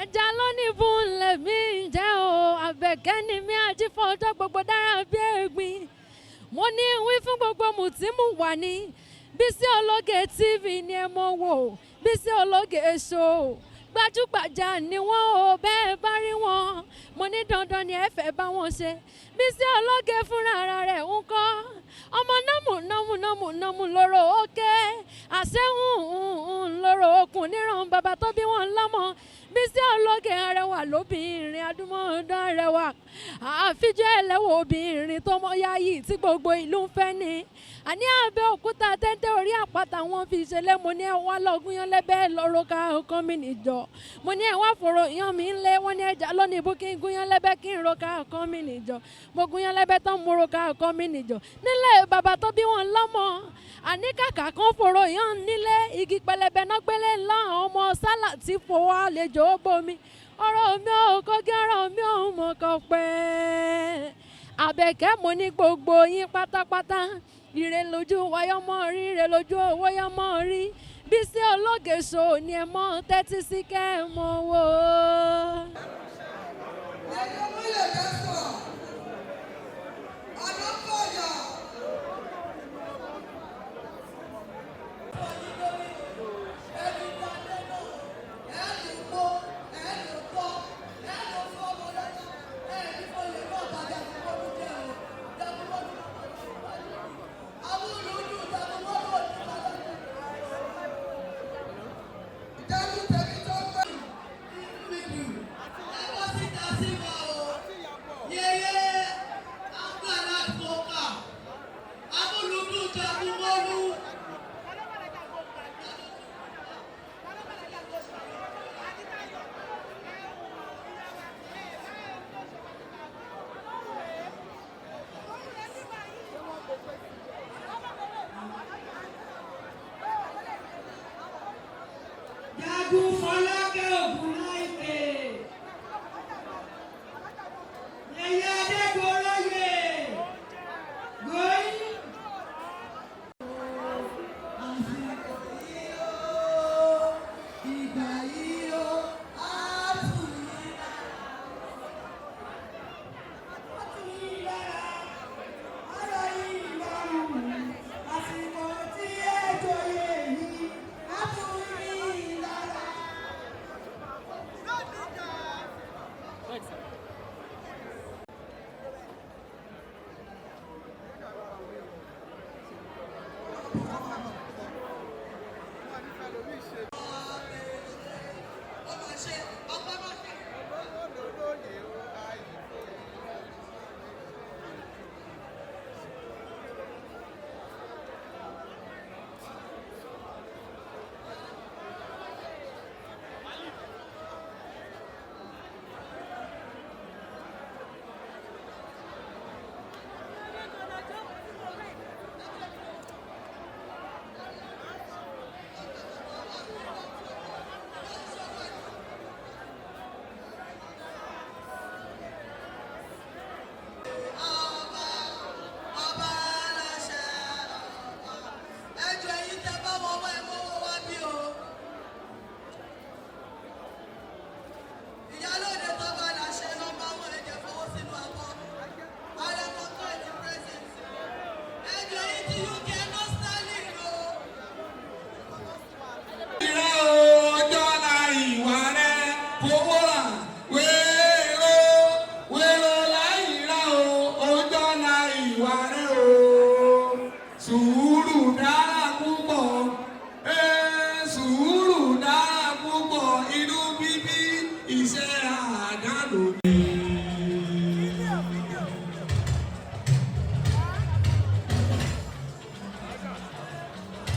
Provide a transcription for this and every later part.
ẹja lónìí fún lèmi jẹ́ o àbẹ̀kẹ́ ni mi àjífọ́jọ́ gbogbo dára bí ẹ̀gbin mo ní wí fún gbogbo mùtímù wà ní Bísí Ológe TV ni ẹ mọ̀ wò Bísí Ológe show gbajúgbajà ni wọ́n o bẹ́ẹ̀ bá rí wọn mo ní dandan ni ẹ fẹ́ bá wọn ṣe Bísí Ológe fúnra ara rẹ̀ ń kọ́ ọmọ nọ́mù lóró òkè àṣehùn lóró okùn níran bàbá tó bí wọn lọ́mọ Bísí Ológe arẹwà lóbìnrin adúmọ̀ọ́dán arẹwà àfijọ́ ẹlẹ́wọ̀ obìnrin tó mọ́ yáyì tí gbogbo ìlú ń fẹ́ ni àní Abẹ́òkúta téńté orí àpáta wọn fi ṣẹlẹ̀ mo ní ẹ wá lọ́gùn yan lẹ́bẹ̀ẹ́ lọ́rọ́ ká ọkàn mi nìjọ mo ní ẹ wá fòrò yan mi ń lé wọ́n ní ẹja lónìí bú kí n gún yan lẹ́bẹ̀ẹ́ kí n ro ká ọkàn mi nìjọ mo gún yan lẹ́bẹ̀ẹ́ tán mo ro ká ọkàn mi nìjọ nílẹ̀ bàbá tó bí wọn lọ́mọ àní kàkà kan fòrò yan nílé igi pẹlẹbẹ náà gbélé ńlá ọmọ sálà tí fowó àlejò bomi ọ̀rọ̀ mi ò kọ́gí ọ̀rọ̀ mi ò mọ̀ kọ́ pẹ́ Àbẹ̀kẹ́ mo ní gbogbo yín pátápátá ire lójú wáyọ́mọ́ rí ire lójú owó yọ́mọ́ rí Bísí Ológe show ni ẹ mọ́ tẹ́tí sí kẹ́ ẹ mọ́ wò ó. Yeye Adebobagoroye Jagunmolu Jagunmolu Obinrin Yeye Adebobagoroye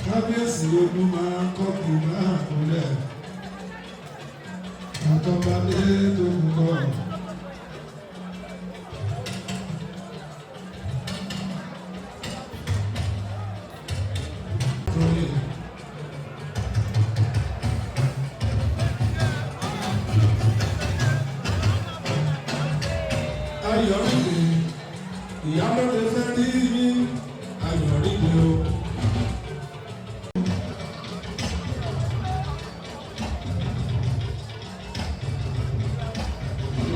Kábíyèsí ogun máa ń kọ́kù máa kúnlẹ̀ àtọ́badé tó ń kọ́. Ayọ̀rìndé ìyálóde fẹ́ rí yín Ayọ̀rìndé o.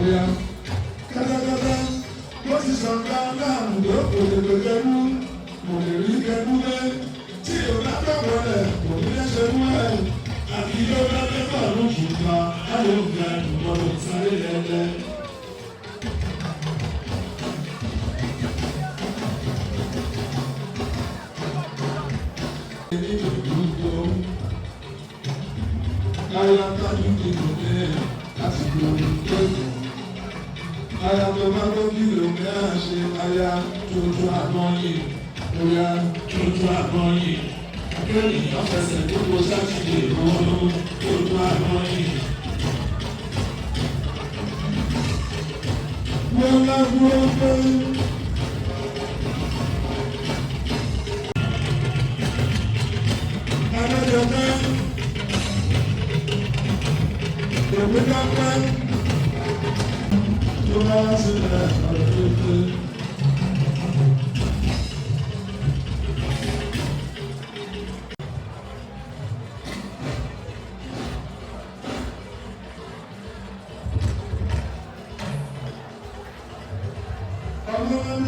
Bóyá kẹ́tẹ́kẹ́tẹ́ ló ti sàn dáadáa ló kò lè lè kẹ́rú kò lè rí kẹ́rú lé tí ò bá tọ̀wọ̀ rẹ̀ kò ní lè ṣe mú ẹ̀ àbí yóò bá fẹ́ bọ̀ ló ṣùgbọ́n ayé òkè ìgbọ̀dọ̀ sáré lẹ́lẹ́. Aya tájú kìlò mẹ́rin láti gbòòrò lẹ́kọ̀ọ́. Aya tó bá tó kìlò mẹ́rin ṣe aya tuntun àgbọ̀nyìn. Bóyá tuntun àgbọ̀nyìn. Akéèyàn fẹsẹ̀ gbogbo sátidé mọ́nú tuntun àgbọ̀nyìn. Wọ́n lágbó pé. Adájọ́ pé. Èmi ká pẹ́ tó bá sílẹ̀ ọ̀rọ̀ tó pé. Ọlọ́run